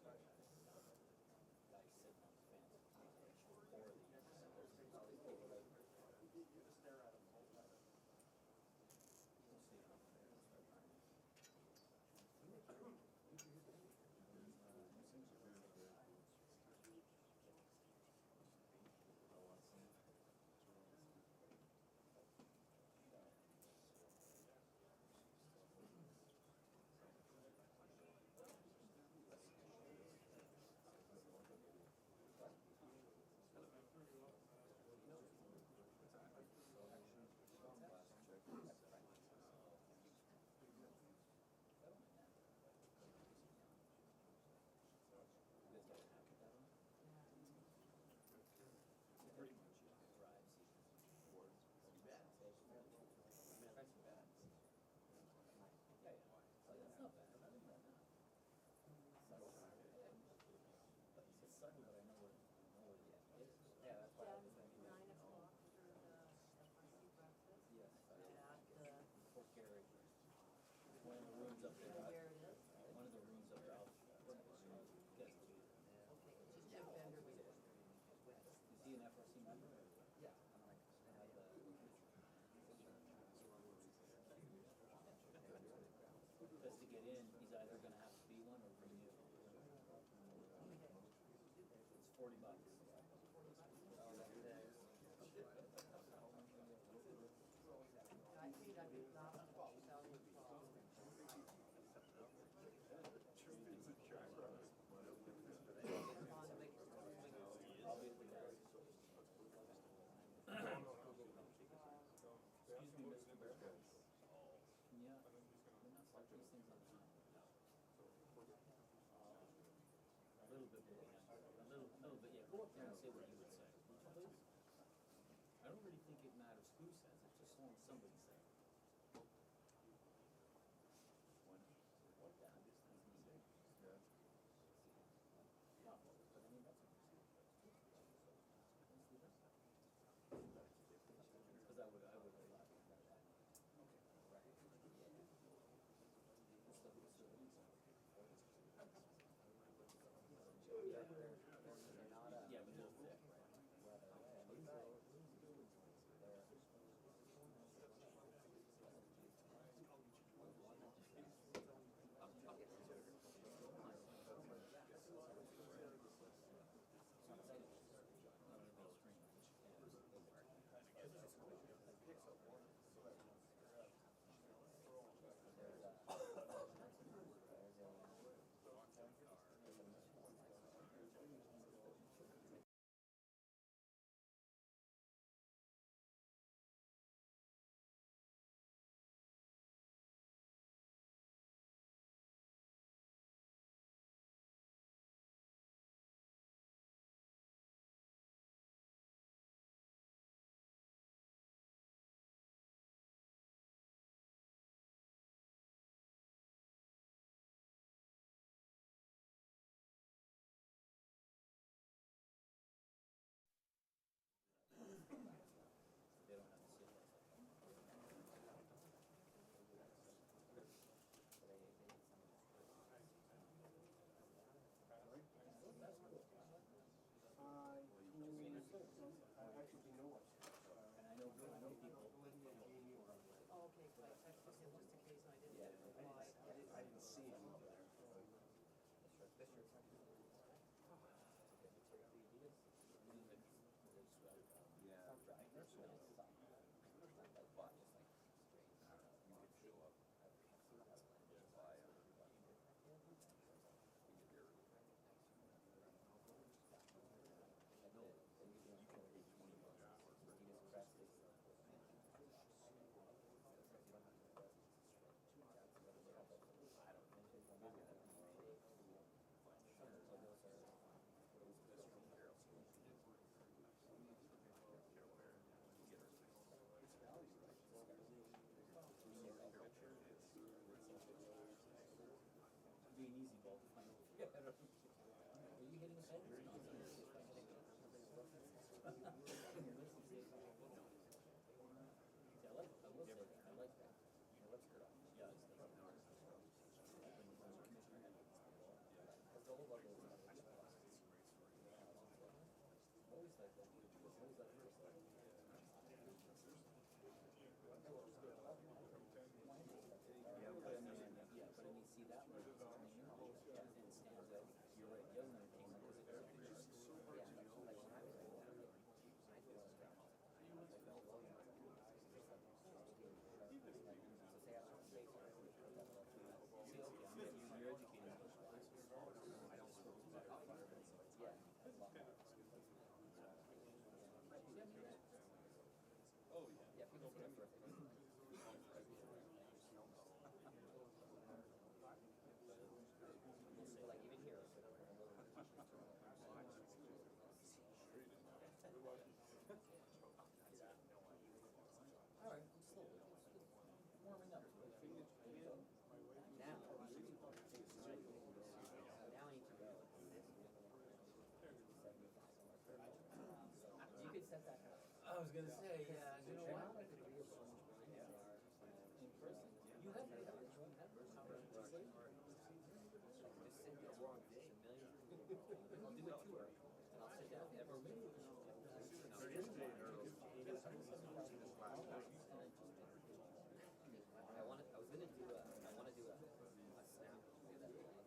Guys sitting on the fence. Four of these. All these people like. You just stare at them the whole time. You'll see it up there. Pretty much, yeah. Drive season. Bad. Yeah, yeah. Like, that's not bad. Not even that. But he said sudden, but I know where the end is. Yeah, that's why I was thinking. 9 o'clock for the FRC breakfast. Yes. At the. Fort Garry. One of the rooms up there. Where it is? One of the rooms up there. Yes. Okay, just Jeff Bender was there. Is he an FRC member? Yeah. Because to get in, he's either going to have to be one or renew. It's $40. I paid, I paid last Excuse me, Mr. Bear. Can you not start these things on time? A little bit more. A little bit, yeah. Go up there and say what you would say. Please. I don't really think it matters who says it, just as long as somebody says it. What down this thing is needed. Yeah. But I mean, that's what you're saying. Because I would allow that. Okay. Right. Yeah, but they're thick, right? They don't have to sit like that. I actually know what. And I know people. Oh, okay, but I said, what's the case, and I didn't reply. I didn't see him over there. Yeah. Be an easy ball to find. Are you hitting a head? I will say that. I like that. Yeah, it's the commissioner had because the whole level All right, I'm slowly warming up. You could set that up. I was gonna say, yeah, you know what? In person, you have to have Just sit there. I'll do a tour, and I'll sit down every minute. I want to do a snap. Do that. I want to do like a sporting snap. I will admit to you.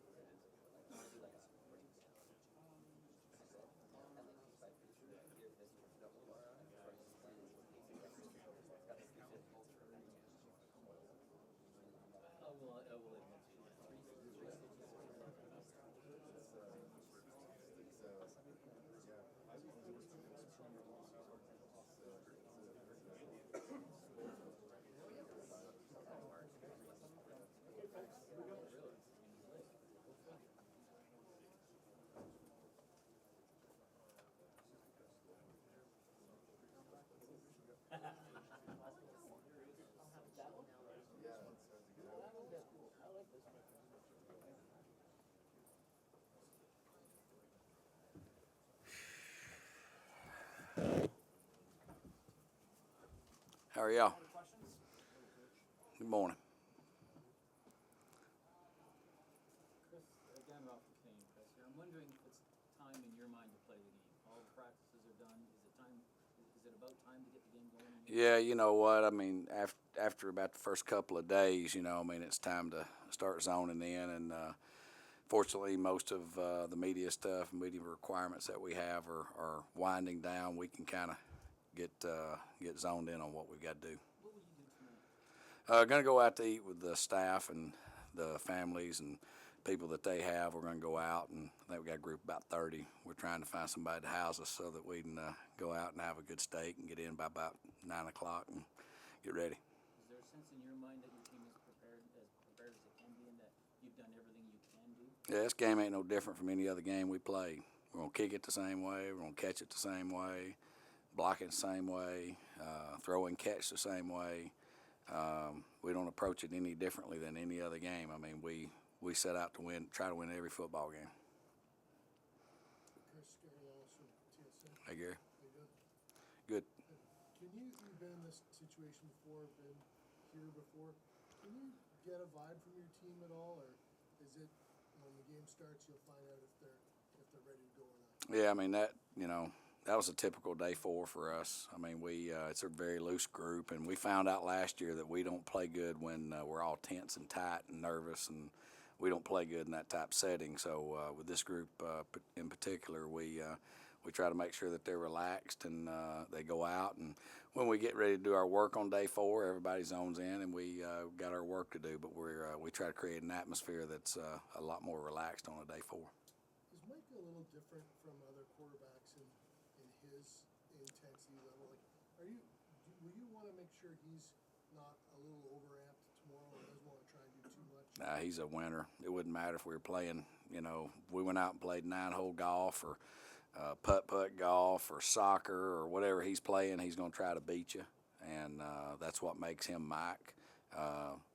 How are y'all? Good morning. Chris, again, off the same, Chris here. I'm wondering if it's time in your mind to play the game. All the practices are done. Is it about time to get the game going? Yeah, you know what? I mean, after about the first couple of days, it's time to start zoning in. And fortunately, most of the media stuff and media requirements that we have are winding down. We can kind of get zoned in on what we've got to do. What will you do tonight? Going to go out to eat with the staff and the families and people that they have. We're going to go out, and I think we got a group of about 30. We're trying to find somebody to house us so that we can go out and have a good steak and get in by about 9 o'clock and get ready. Is there a sense in your mind that your team is prepared as it can be and that you've done everything you can do? Yeah, this game ain't no different from any other game we play. We're going to kick it the same way. We're going to catch it the same way, block it the same way, throw and catch the same way. We don't approach it any differently than any other game. I mean, we set out to win, try to win every football game. Chris, Gary Wallace from TSN. Hey, Gary. How you doing? Good. You've been in this situation before, been here before. Can you get a vibe from your team at all, or is it when the game starts you'll find out if they're ready to go or not? Yeah, I mean that was a typical day 4 for us. I mean it's a very loose group, and we found out last year that we don't play good when we're all tense and tight and nervous, and we don't play good in that type of setting. So with this group in particular, we try to make sure that they're relaxed and they go out. And when we get ready to do our work on day 4, everybody zones in and we got our work to do. But we try to create an atmosphere that's a lot more relaxed on a day 4. Is Mike a little different from other quarterbacks in his intensity level? Like, will you want to make sure he's not a little overamped tomorrow or doesn't want to try and do too much? Nah, he's a winner. It wouldn't matter if we were playing, we went out and played 9-hole golf or putt-putt golf or soccer or whatever he's playing, he's going to try to beat you. And that's what makes him Mike.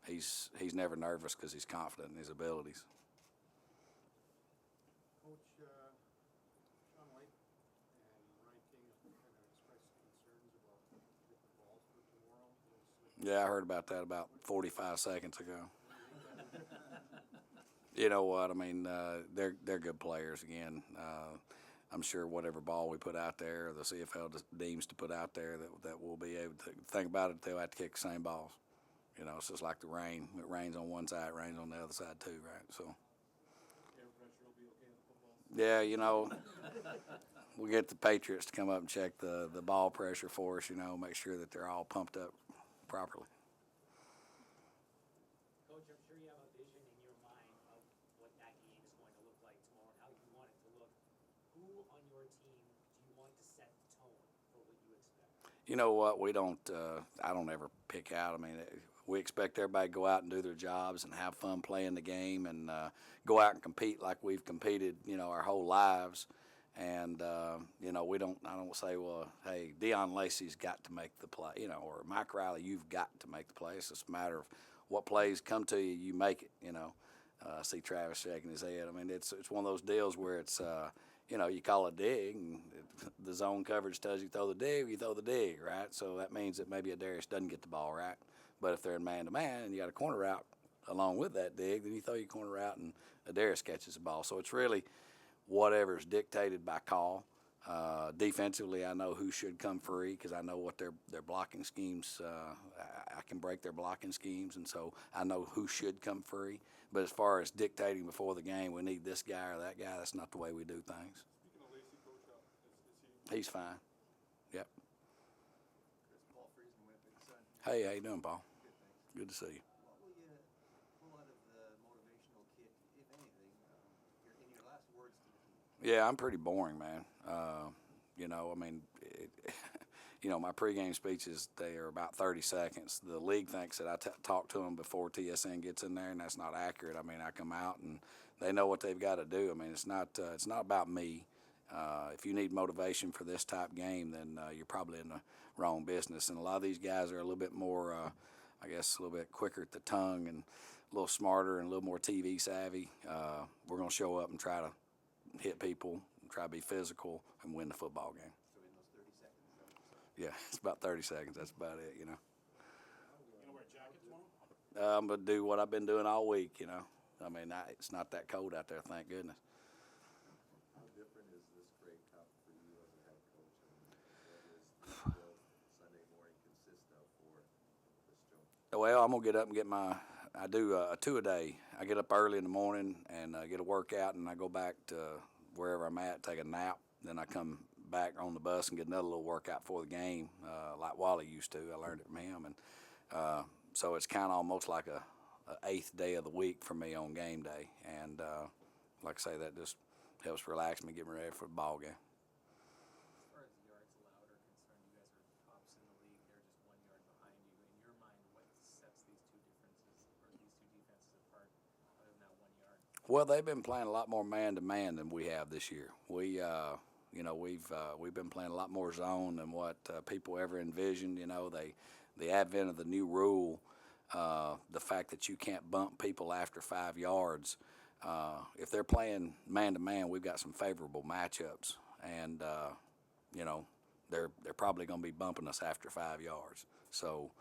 He's never nervous because he's confident in his abilities. Coach, Sean White and Ryan King have kind of expressed concerns about the balls for tomorrow. Yeah, I heard about that about 45 seconds ago. You know what? I mean, they're good players. Again, I'm sure whatever ball we put out there, the CFL deems to put out there, that we'll be able to think about it. They'll have to kick the same balls. It's just like the rain. It rains on one side, it rains on the other side too, right? So. Air pressure will be okay with football. Yeah, we'll get the Patriots to come up and check the ball pressure for us. Make sure that they're all pumped up properly. Coach, I'm sure you have a vision in your mind of what that game is going to look like tomorrow and how you want it to look. Who on your team do you want to set the tone for what you expect? You know what? We don't. I don't ever pick out. I mean, we expect everybody to go out and do their jobs and have fun playing the game and go out and compete like we've competed, our whole lives. And we don't. I don't say, well, hey, Deion Lacey's got to make the play, or Mike Riley, you've got to make the play. It's just a matter of what plays come to you, you make it. I see Travis shaking his head. I mean, it's one of those deals where it's. You call a dig, and the zone coverage tells you throw the dig, you throw the dig, right? So that means that maybe a Darius doesn't get the ball right. But if they're in man-to-man and you got a corner route along with that dig, then you throw your corner route and a Darius catches the ball. So it's really whatever's dictated by call. Defensively, I know who should come free because I know what their blocking schemes. I can break their blocking schemes, and so I know who should come free. But as far as dictating before the game, we need this guy or that guy. That's not the way we do things. Speaking of Lacey, Coach, is he? He's fine. Yep. Paul Friesen, Winnipeg Sun. Hey, how you doing, Paul? Good, thanks. Good to see you. What will you pull out of the motivational kit, if anything, in your last words to the team? Yeah, I'm pretty boring, man. My pregame speeches, they are about 30 seconds. The league thinks that I talk to them before TSN gets in there, and that's not accurate. I mean, I come out, and they know what they've got to do. I mean, it's not about me. If you need motivation for this type game, then you're probably in the wrong business. And a lot of these guys are a little bit more, a little bit quicker at the tongue and a little smarter and a little more TV savvy. We're going to show up and try to hit people, try to be physical, and win the football game. So in those 30 seconds, is that what you said? Yeah, it's about 30 seconds. That's about it, You gonna wear a jacket tomorrow? I'm going to do what I've been doing all week, I mean, it's not that cold out there, thank goodness. How different is this Grey Cup for you as a head coach? I mean, what does the Sunday morning consist of for Chris Jones? Well, I'm going to get up and get I do a 2-a-day. I get up early in the morning and get a workout, and I go back to wherever I'm at, take a nap. Then I come back on the bus and get another little workout for the game, like Wally used to. I learned it from him. And so it's kind of almost like a 8th day of the week for me on game day. And like I say, that just helps relax me, get me ready for the ball game. As far as yards allowed are concerned, you guys are tops in the league. They're just 1 yard behind you. In your mind, what sets these two defenses apart other than that 1 yard? Well, they've been playing a lot more man-to-man than we have this year. We've been playing a lot more zone than what people ever envisioned. The advent of the new rule, the fact that you can't bump people after 5 yards. If they're playing man-to-man, we've got some favorable matchups, and they're probably going to be bumping us after 5 yards. So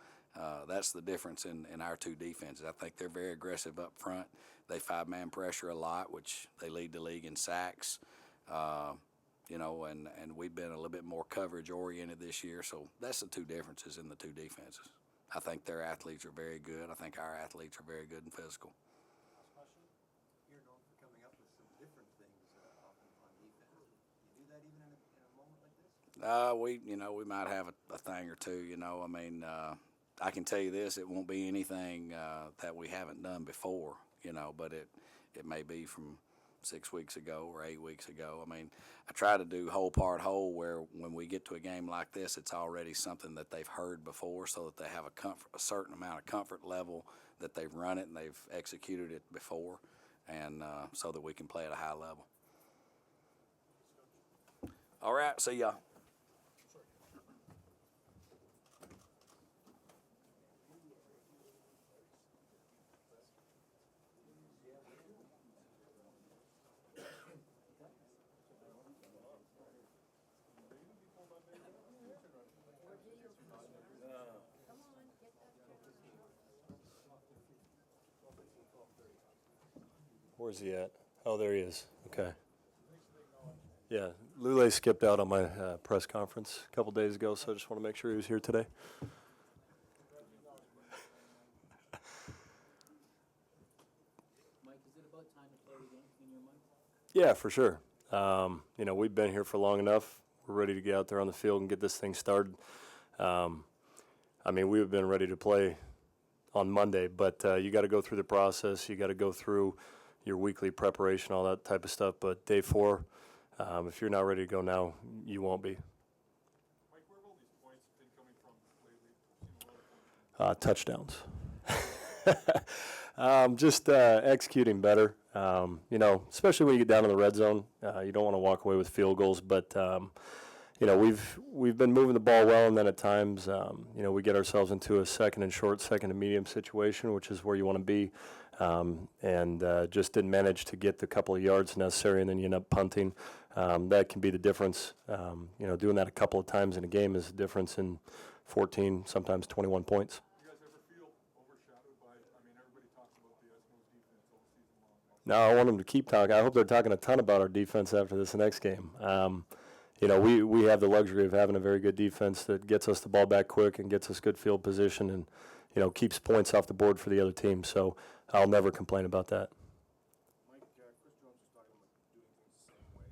that's the difference in our two defenses. I think they're very aggressive up front. They 5-man pressure a lot, which they lead the league in sacks. And we've been a little bit more coverage oriented this year. So that's the two differences in the two defenses. I think their athletes are very good. I think our athletes are very good and physical. Last question. You're known for coming up with some different things often on defense. You do that even in a moment like this? We might have a thing or two. I can tell you this: it won't be anything that we haven't done before. But it may be from 6 weeks ago or 8 weeks ago. I mean, I try to do whole part whole, where when we get to a game like this, it's already something that they've heard before, so that they have a certain amount of comfort level that they've run it and they've executed it before, and so that we can play at a high level. All right, see y'all. Where's he at? Oh, there he is. Okay. Yeah, Lule skipped out on my press conference a couple days ago, so I just want to make sure he was here today. Mike, is it about time to play the game in your mind? Yeah, for sure. We've been here for long enough. We're ready to get out there on the field and get this thing started. We've been ready to play on Monday, but you got to go through the process. You got to go through your weekly preparation, all that type of stuff. But day 4, if you're not ready to go now, you won't be. Mike, where will these points been coming Touchdowns. Just executing better. Especially when you get down in the red zone, you don't want to walk away with field goals. But we've been moving the ball well, and then at times, we get ourselves into a second and short, second and medium situation, which is where you want to be, and just didn't manage to get the couple of yards necessary, and then you end up punting. That can be the difference. Doing that a couple of times in a game is the difference in 14, sometimes 21 points. You guys ever feel overshadowed by, everybody talks about the Eskimos defense all season long. No, I want them to keep talking. I hope they're talking a ton about our defense after this next game. We have the luxury of having a very good defense that gets us the ball back quick and gets us good field position and, keeps points off the board for the other team. So I'll never complain about that. Mike, Chris Jones was talking about doing things the same way,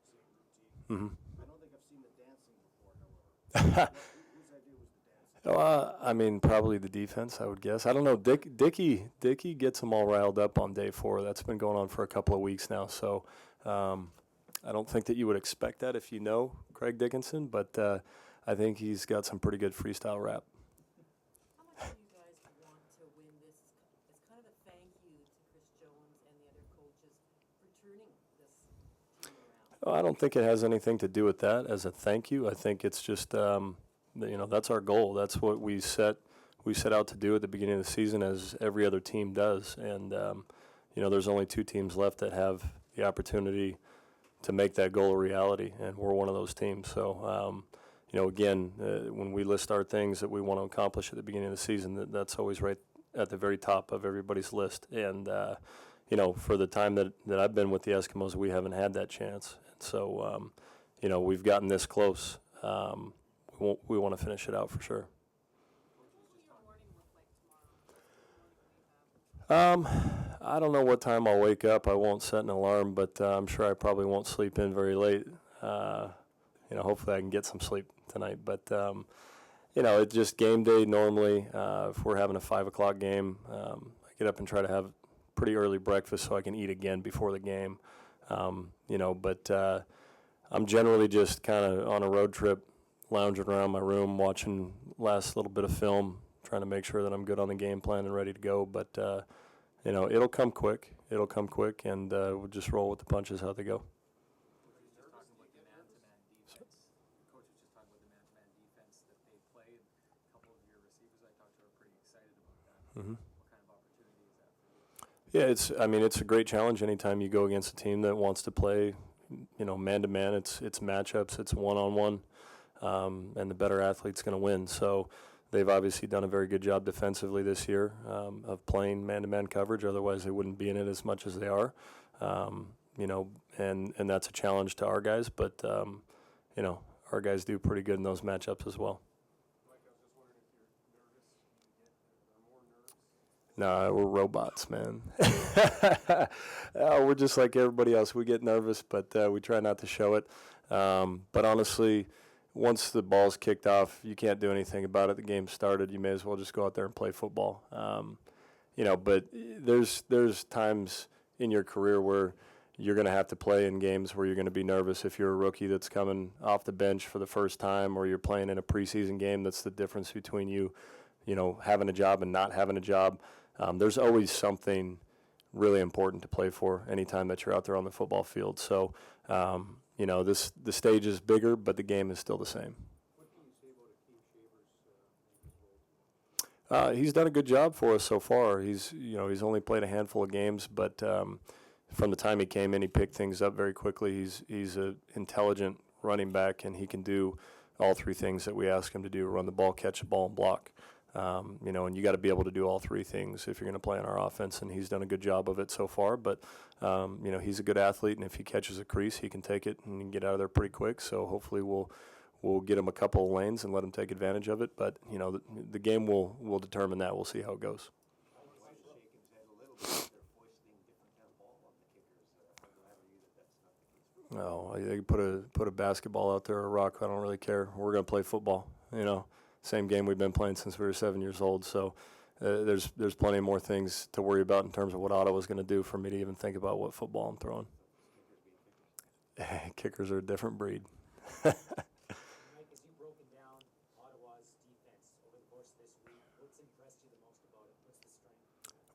sort of same routine. Mm-hmm. I don't think I've seen the dancing before, however. Whose idea was the dancing? Probably the defense, I would guess. I don't know. Dickey gets them all riled up on day 4. That's been going on for a couple of weeks now. So I don't think that you would expect that if you know Craig Dickinson, but I think he's got some pretty good freestyle rap. How much do you guys want to win this? It's kind of a thank you to Chris Jones and the other coaches for turning this team around. I don't think it has anything to do with that as a thank you. I think it's just, that's our goal. That's what we set out to do at the beginning of the season, as every other team does. And, there's only 2 teams left that have the opportunity to make that goal a reality, and we're one of those teams. So, again, when we list our things that we want to accomplish at the beginning of the season, that's always right at the very top of everybody's list. And, for the time that I've been with the Eskimos, we haven't had that chance. And so, we've gotten this close. We want to finish it out for sure. I don't know what time I'll wake up. I won't set an alarm, but I'm sure I probably won't sleep in very late. Hopefully I can get some sleep tonight. But, it's just game day normally. If we're having a 5 o'clock game, I get up and try to have pretty early breakfast so I can eat again before the game. But I'm generally just kind of on a road trip, lounging around my room, watching last little bit of film, trying to make sure that I'm good on the game plan and ready to go. But, it'll come quick. And we'll just roll with the punches how they go. Coach was just talking about the man-to-man defense that they play. A couple of your receivers I talked to are pretty excited about that. Mm-hmm. What kind of opportunity is that for you? Yeah, it's a great challenge anytime you go against a team that wants to play, man-to-man. It's matchups, it's one-on-one, and the better athlete's going to win. So they've obviously done a very good job defensively this year of playing man-to-man coverage. Otherwise, they wouldn't be in it as much as they are. And that's a challenge to our guys. But, our guys do pretty good in those matchups as well. Mike, I was just wondering if you're nervous. Are more nerves? No, we're robots, man. We're just like everybody else. We get nervous, but we try not to show it. But honestly, once the ball's kicked off, you can't do anything about it. The game started. You may as well just go out there and play football. But there's times in your career where you're going to have to play in games where you're going to be nervous. If you're a rookie that's coming off the bench for the first time, or you're playing in a preseason game, that's the difference between you having a job and not having a job. There's always something really important to play for anytime that you're out there on the football field. So, the stage is bigger, but the game is still the same. What can you say about Akeem Shavers' role? He's done a good job for us so far. He's only played a handful of games, but from the time he came in, he picked things up very quickly. He's an intelligent running back, and he can do all 3 things that we ask him to do: run the ball, catch the ball, and block. And you got to be able to do all 3 things if you're going to play on our offense, and he's done a good job of it so far. But, he's a good athlete, and if he catches a crease, he can take it and get out of there pretty quick. So hopefully we'll get him a couple of lanes and let him take advantage of it. But, the game will determine that. We'll see how it goes. No, they put a basketball out there or a rock. I don't really care. We're going to play football, Same game we've been playing since we were 7 years old. So there's plenty more things to worry about in terms of what Ottawa's going to do for me to even think about what football I'm throwing. Kickers are a different breed. Mike, as you've broken down Ottawa's defense over the course of this week,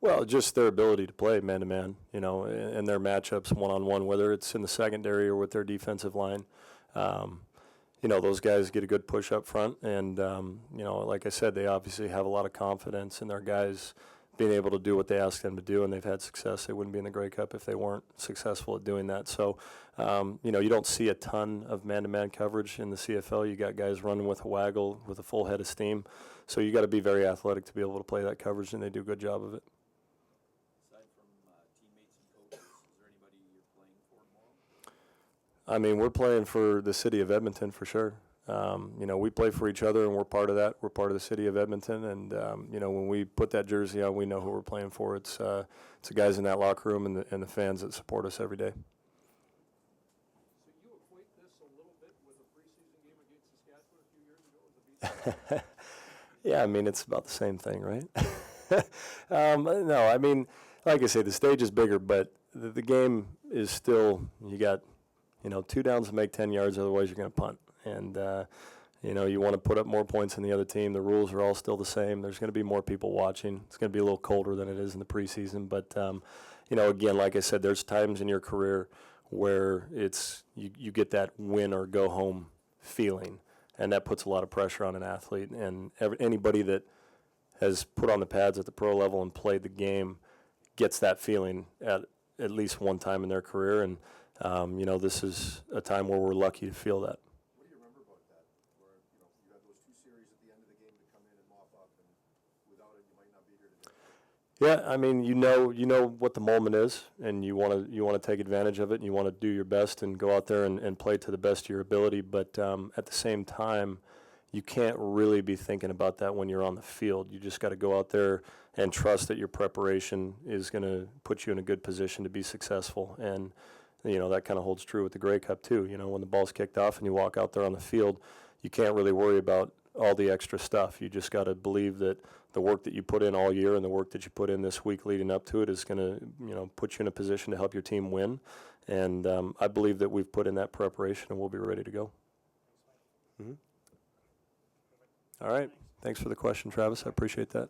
Well, just their ability to play man-to-man, and their matchups one-on-one, whether it's in the secondary or with their defensive line. Those guys get a good push up front, and, like I said, they obviously have a lot of confidence in their guys being able to do what they ask them to do, and they've had success. They wouldn't be in the Grey Cup if they weren't successful at doing that. So, you don't see a ton of man-to-man coverage in the CFL. You got guys running with a waggle, with a full head of steam. So you got to be very athletic to be able to play that coverage, and they do a good job of it. Aside from teammates and coaches, is there anybody you're playing for tomorrow? I mean, we're playing for the city of Edmonton for sure. We play for each other, and we're part of that. We're part of the city of Edmonton, and when we put that jersey on, we know who we're playing for. It's the guys in that locker room and the fans that support us every day. So you equate this a little bit with a preseason game against Saskatchewan a few years ago as a beat? Yeah, I mean, it's about the same thing, right? No, I mean, like I say, the stage is bigger, but the game is still, you got, 2 downs to make 10 yards, otherwise you're going to punt. And, you want to put up more points than the other team. The rules are all still the same. There's going to be more people watching. It's going to be a little colder than it is in the preseason. But, again, like I said, there's times in your career where it's you get that win or go home feeling, and that puts a lot of pressure on an athlete. And anybody that has put on the pads at the pro level and played the game gets that feeling at least one time in their career. And, this is a time where we're lucky to feel that. What do you remember about that? Where, you had those 2 series at the end of the game to come in and mop up, and without it, you might not be here today. Yeah, I mean, you know what the moment is, and you want to take advantage of it, and you want to do your best and go out there and play to the best of your ability. But at the same time, you can't really be thinking about that when you're on the field. You just got to go out there and trust that your preparation is going to put you in a good position to be successful. And that kind of holds true with the Grey Cup too. When the ball's kicked off and you walk out there on the field, you can't really worry about all the extra stuff. You just got to believe that the work that you put in all year and the work that you put in this week leading up to it is going to, put you in a position to help your team win. And I believe that we've put in that preparation and we'll be ready to go. Mm-hmm. All right. Thanks for the question, Travis. I appreciate that.